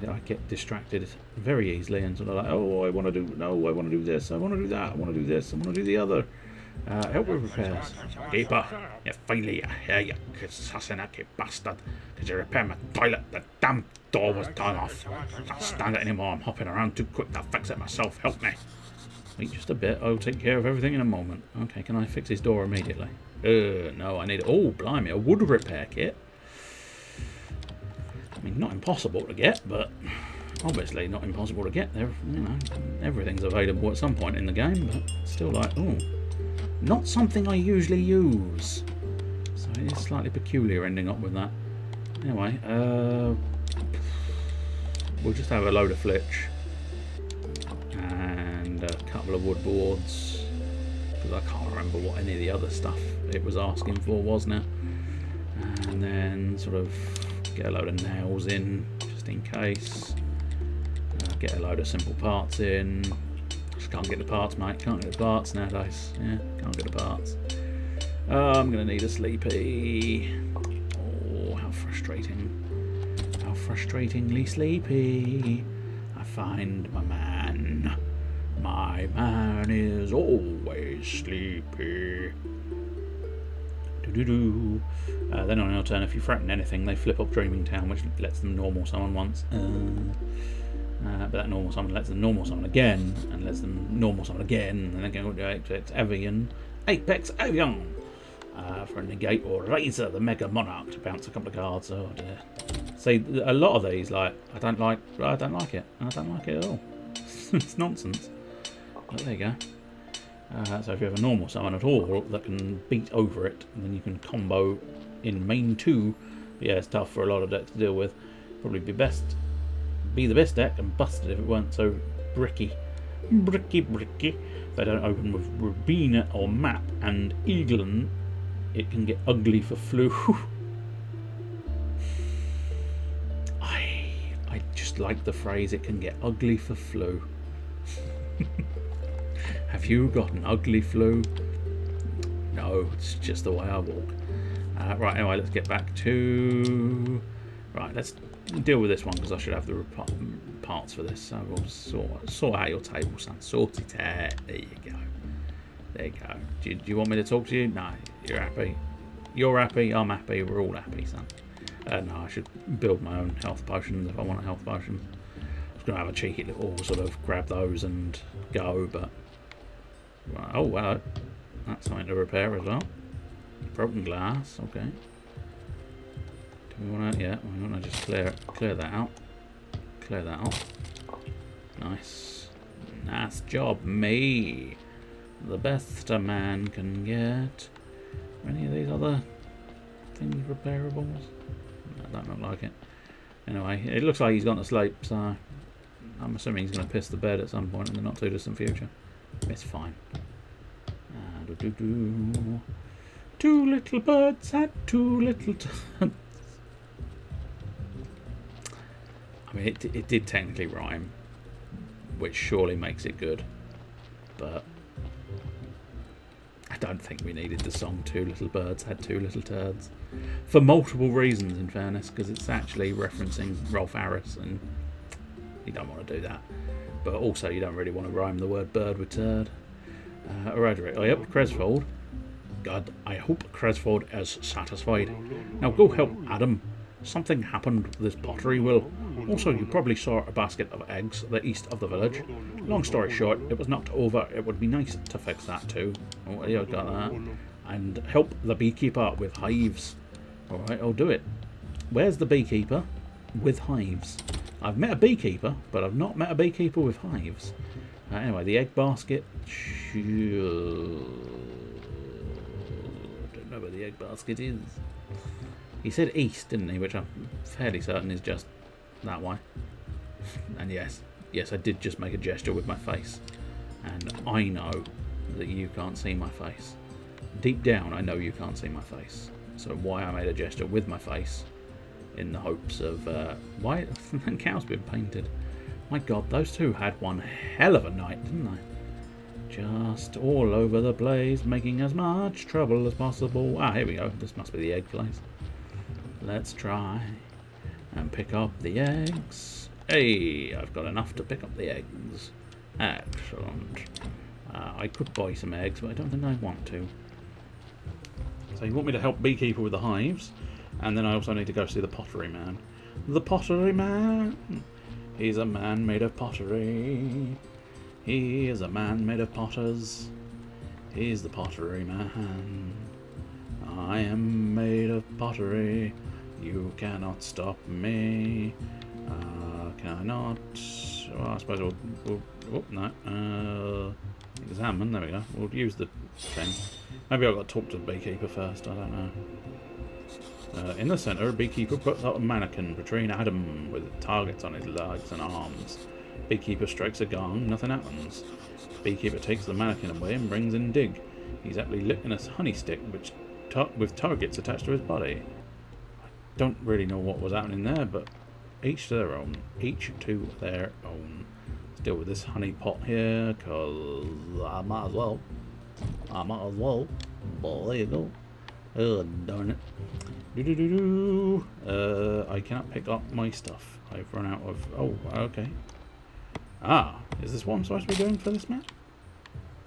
I get distracted very easily and sort of like, oh, I want to do this, I want to do that, I want to do this, I want to do the other. Help with repairs. Keeper, you finally hear you Sassenaki bastard. Did you repair my toilet? The damn door was torn off. Can't stand it anymore. I'm hopping around too quick to fix it myself. Help me. Wait just a bit. I'll take care of everything in a moment. Okay, can I fix his door immediately? No, I need... Oh, blimey, a wood repair kit. I mean, not impossible to get, but obviously not impossible to get. There, you know, everything's available at some point in the game, but still like, oh, not something I usually use. So it is slightly peculiar ending up with that. Anyway, we'll just have a load of flitch and a couple of wood boards, because I can't remember what any of the other stuff it was asking for was now. And then sort of get a load of nails in, just in case. Get a load of simple parts in. Just can't get the parts, mate. Can't get the parts nowadays. Yeah, can't get the parts. I'm going to need a sleepy. Oh, how frustrating. How frustratingly sleepy. I find my man. My man is always sleepy. Then on an turn, if you threaten anything, they flip up Dreaming Town, which lets them normal summon once. But that normal summon lets them normal summon again, and lets them normal summon again, and then go to Apex Avian for a negate or Razor, the Mega Monarch, to bounce a couple of cards. Oh dear. See, a lot of these, like, I don't like it. I don't like it at all. It's nonsense. But there you go. So if you have a normal summon at all that can beat over it, and then you can combo in main 2. Yeah, it's tough for a lot of decks to deal with. Probably be the best deck and busted if it weren't so bricky. If they don't open with Rubina or Map and Eaglin, it can get ugly for flu. I just like the phrase, it can get ugly for flu. Have you got an ugly flu? No, it's just the way I walk. Right, anyway, let's get back to... Right, let's deal with this one, because I should have the parts for this. So we'll sort out your table, son. Sort it out. There you go. There you go. Do you want me to talk to you? No, you're happy. You're happy, I'm happy, we're all happy, son. No, I should build my own health potions if I want a health potion. I was going to have a cheeky little sort of grab those and go, but... Right. Oh, well, that's something to repair as well. Broken glass, okay. Do we want to... Yeah, we want to just clear that out. Clear that out. Nice. Nice job, me. The best a man can get. Are any of these other things repairables? No, don't look like it. Anyway, it looks like he's gone to sleep, so I'm assuming he's going to piss the bed at some point in the not too distant future. It's fine. Two little birds had two little turds. I mean, it did technically rhyme, which surely makes it good, but I don't think we needed the song Two Little Birds Had Two Little Turds, for multiple reasons, in fairness, because it's actually referencing Rolf Harris, and you don't want to do that. But also, you don't really want to rhyme the word bird with turd. Roderick. Oh, yep, Cresfold. God, I hope Cresford is satisfied. Now go help Adam. Something happened with this pottery, Will. Also, you probably saw a basket of eggs at the east of the village. Long story short, it was knocked over. It would be nice to fix that too. Oh, yeah, got that. And help the beekeeper with hives. Alright, I'll do it. Where's the beekeeper with hives? I've met a beekeeper, but I've not met a beekeeper with hives. Anyway, the egg basket. I don't know where the egg basket is. He said east, didn't he? Which I'm fairly certain is just that way. And yes, I did just make a gesture with my face. And I know that you can't see my face. Deep down, I know you can't see my face. So why I made a gesture with my face in the hopes of... why? The cow's been painted. My God, those two had one hell of a night, didn't they? Just all over the place, making as much trouble as possible. Ah, here we go. This must be the egg place. Let's try and pick up the eggs. Hey, I've got enough to pick up the eggs. Excellent. I could buy some eggs, but I don't think I want to. So you want me to help Beekeeper with the hives, and then I also need to go see the pottery man. The pottery man. He's a man made of pottery. He is a man made of potters. He's the pottery man. I am made of pottery. You cannot stop me. Cannot. Well, I suppose we'll oh, no. Examine. There we go. We'll use the thing. Maybe I've got to talk to the beekeeper first. I don't know. In the centre, a beekeeper puts out a mannequin portraying Adam with targets on his legs and arms. Beekeeper strikes a gong. Nothing happens. Beekeeper takes the mannequin away and brings in Dig. He's actually licking a honey stick which with targets attached to his body. I don't really know what was happening there, but each to their own. Each to their own. Let's deal with this honey pot here, because I might as well. Well, there you go. Oh, darn it. I cannot pick up my stuff. I've run out of... Oh, okay. Ah, is this what I'm supposed to be doing for this map?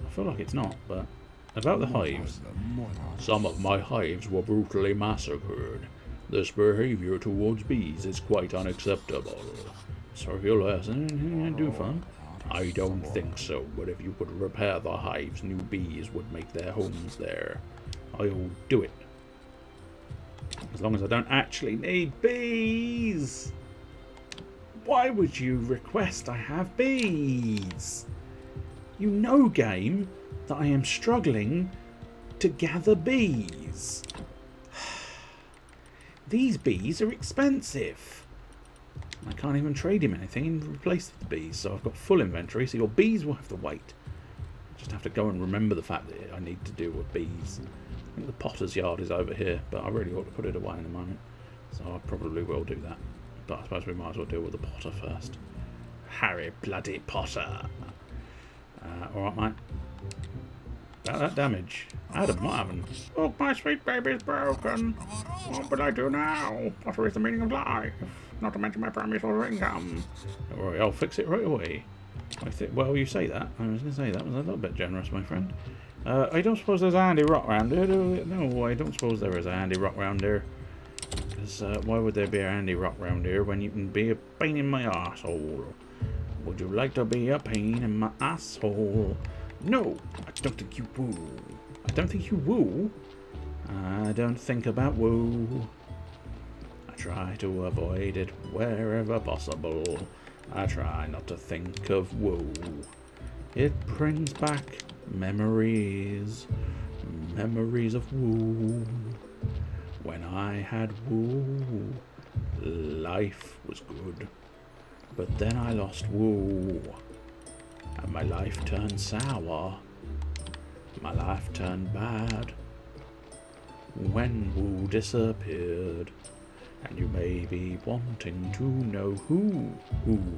I feel like it's not, but... About the hives. Some of my hives were brutally massacred. This behavior towards bees is quite unacceptable. Circular do fun. I don't think so, but if you could repair the hives, new bees would make their homes there. I'll do it. As long as I don't actually need bees. Why would you request I have bees? You know, game, that I am struggling to gather bees. These bees are expensive. I can't even trade him anything and replace the bees, so I've got full inventory, so your bees will have to wait. I just have to go and remember the fact that I need to deal with bees. I think the potter's yard is over here, but I really ought to put it away in a moment, so I probably will do that. But I suppose we might as well deal with the potter first. Harry bloody Potter. Alright, mate. About that damage. Adam, what happened? Oh, my sweet baby's broken. What will I do now? Potter is the meaning of life. Not to mention my primary source of income. Don't worry, I'll fix it right away. Well, you say that. I was going to say that was a little bit generous, my friend. I don't suppose there's a handy rock round here. No, I don't suppose there is a handy rock round here. Because why would there be a handy rock round here when you can be a pain in my asshole? Would you like to be a pain in my asshole? No, I don't think you woo. I don't think you woo. I don't think about woo. I try to avoid it wherever possible. I try not to think of woo. It brings back memories. Memories of woo. When I had woo, life was good. But then I lost woo. And my life turned sour. My life turned bad. When woo disappeared. And you may be wanting to know who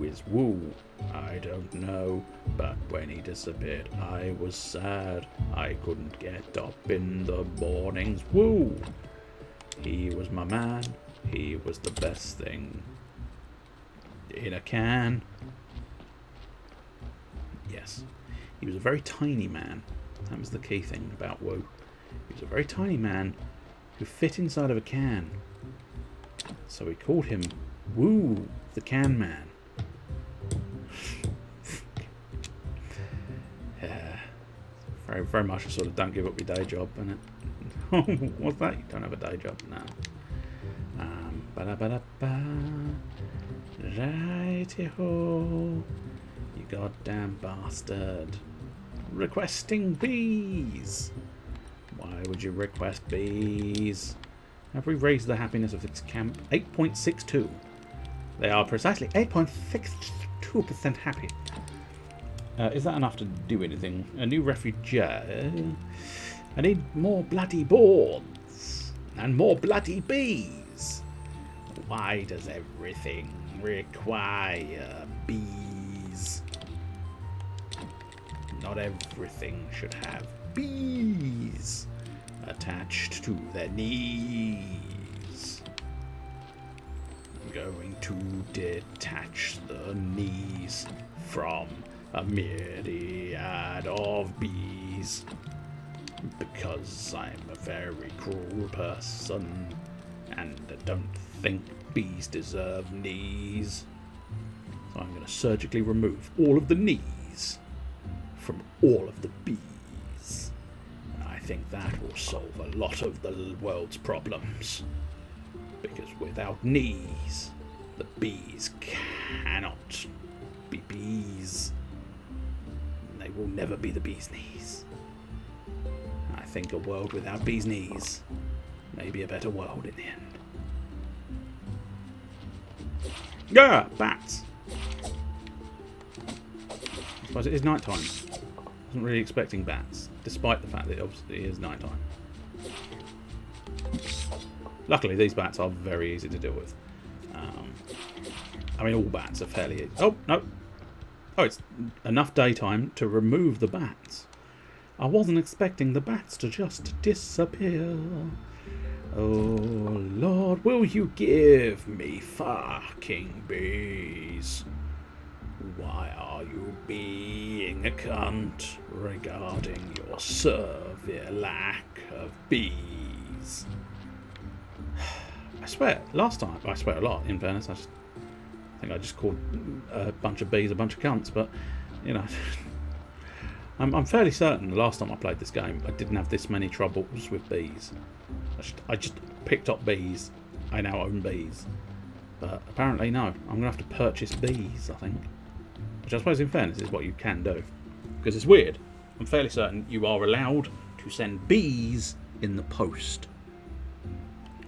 is woo. I don't know. But when he disappeared, I was sad. I couldn't get up in the mornings. Woo! He was my man. He was the best thing in a can. Yes. He was a very tiny man. That was the key thing about Woo. He He was a very tiny man who fit inside of a can. So we called him Woo, the Can Man. Yeah, very, very much a sort of don't give up your day job, isn't it? What's that? You don't have a day job now. Ba-da-ba-da-ba. Righty-ho. You goddamn bastard. Requesting bees. Why would you request bees? Have we raised the happiness of this camp? 8.62. They are precisely 8.62% happy. Is that enough to do anything? A new refugee. I need more bloody boards. And more bloody bees. Why does everything require bees? Not everything should have bees attached to their knees. I'm going to detach the knees from a myriad of bees because I'm a very cruel person and I don't think bees deserve knees. So I'm going to surgically remove all of the knees from all of the bees. I think that will solve a lot of the world's problems. Because without knees, the bees cannot be bees. They will never be the bee's knees. I think a world without bees' knees may be a better world in the end. Yeah, bats. I suppose it is night time. I wasn't really expecting bats, despite the fact that it obviously is night time. Luckily, these bats are very easy to deal with. I mean, all bats are fairly easy. Oh, no. Oh, it's enough daytime to remove the bats. I wasn't expecting the bats to just disappear. Oh, Lord, will you give me fucking bees? Why are you being a cunt regarding your severe lack of bees? I swear, last time, I swear a lot, in fairness, I think I just called a bunch of bees a bunch of cunts, but, you know, I'm fairly certain the last time I played this game, I didn't have this many troubles with bees. I just picked up bees. I now own bees. But apparently, no. I'm going to have to purchase bees, I think. Which I suppose, in fairness, is what you can do. Because it's weird. I'm fairly certain you are allowed to send bees in the post.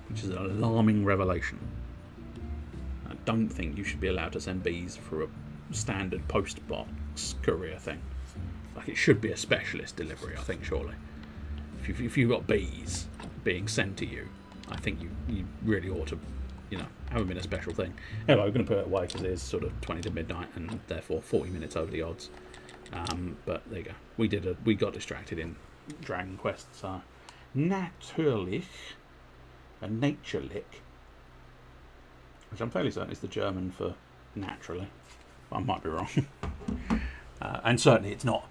Which is an alarming revelation. I don't think you should be allowed to send bees through a standard post box courier thing. Like, it should be a specialist delivery, I think, surely. If you've got bees being sent to you, I think you really ought to, you know, have them in a special thing. Anyway, we're going to put it away because it is sort of 20 to midnight and therefore 40 minutes over the odds. But there you go. We got distracted in Dragon Quest. So, Natürlich, a nature lick, which I'm fairly certain is the German for naturally. I might be wrong. And certainly it's not.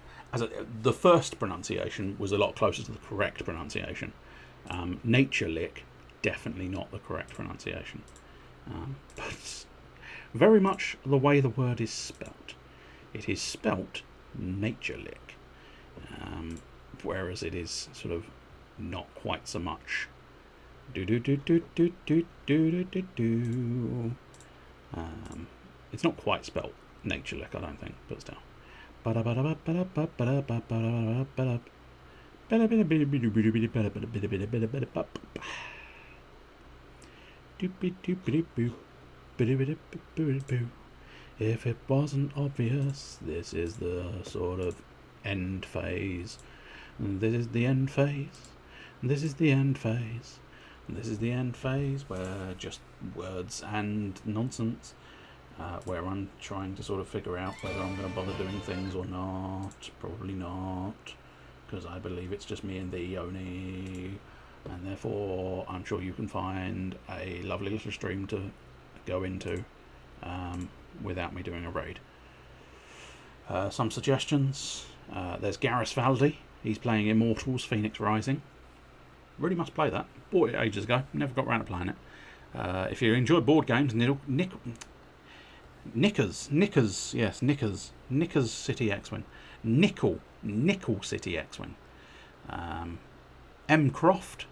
The first pronunciation was a lot closer to the correct pronunciation. Nature lick, definitely not the correct pronunciation. But very much the way the word is spelt. It is spelt nature lick. Whereas it is sort of not quite so much. It's not quite spelt nature lick, I don't think, but still. If it wasn't obvious, this is the sort of end phase. This is the end phase. This is the end phase. This is the end phase where just words and nonsense. Where I'm trying to sort of figure out whether I'm going to bother doing things or not. Probably not, because I believe it's just me and thee only, and therefore I'm sure you can find a lovely little stream to go into without me doing a raid. Some suggestions. There's Garrus Valdi. He's playing Immortals Phoenix Rising. Really must play that. Bought it ages ago. Never got around to playing it. If you enjoy board games, Knickers City X-Wing. Nickel City X-Wing. M. Croft.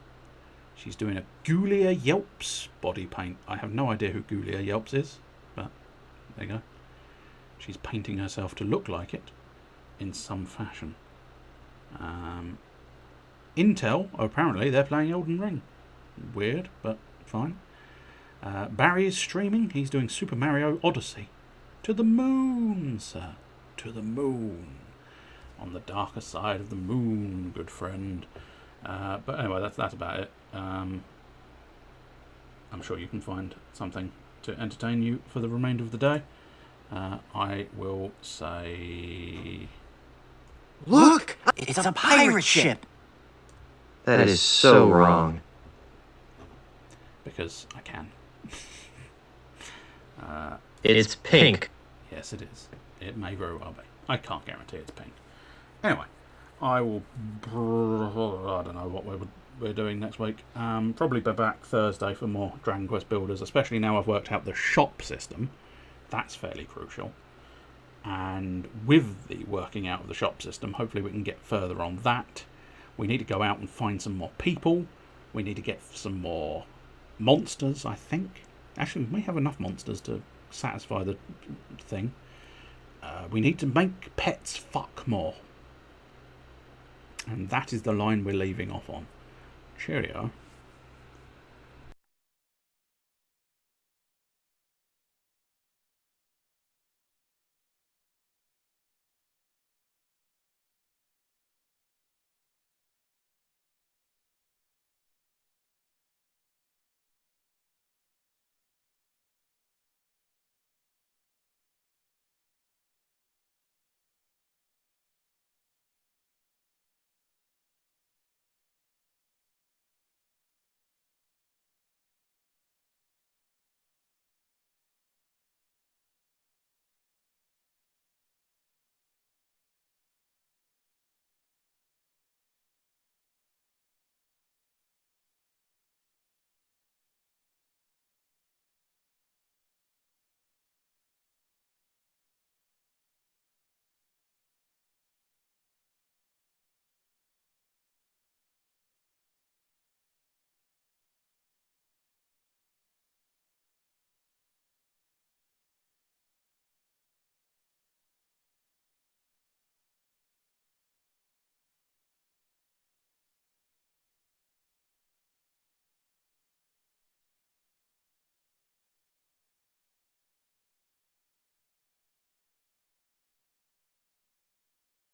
She's doing a Ghoulia Yelps body paint. I have no idea who Ghoulia Yelps is, but there you go. She's painting herself to look like it in some fashion. Intel, apparently they're playing Elden Ring. Weird, but fine. Barry is streaming. He's doing Super Mario Odyssey. To the moon, sir. To the moon. On the darker side of the moon, good friend. But anyway, that's about it. I'm sure you can find something to entertain you for the remainder of the day. I will say... Look! It's a pirate ship! That is so wrong. Because I can. It's pink. Yes, it is. It may very well be. I can't guarantee it's pink. Anyway, I will... I don't know what we're doing next week. Probably be back Thursday for more Dragon Quest Builders, especially now I've worked out the shop system. That's fairly crucial. And with the working out of the shop system, hopefully we can get further on that. We need to go out and find some more people. We need to get some more monsters, I think. Actually, we may have enough monsters to satisfy the thing. We need to make pets fuck more. And that is the line we're leaving off on. Cheerio.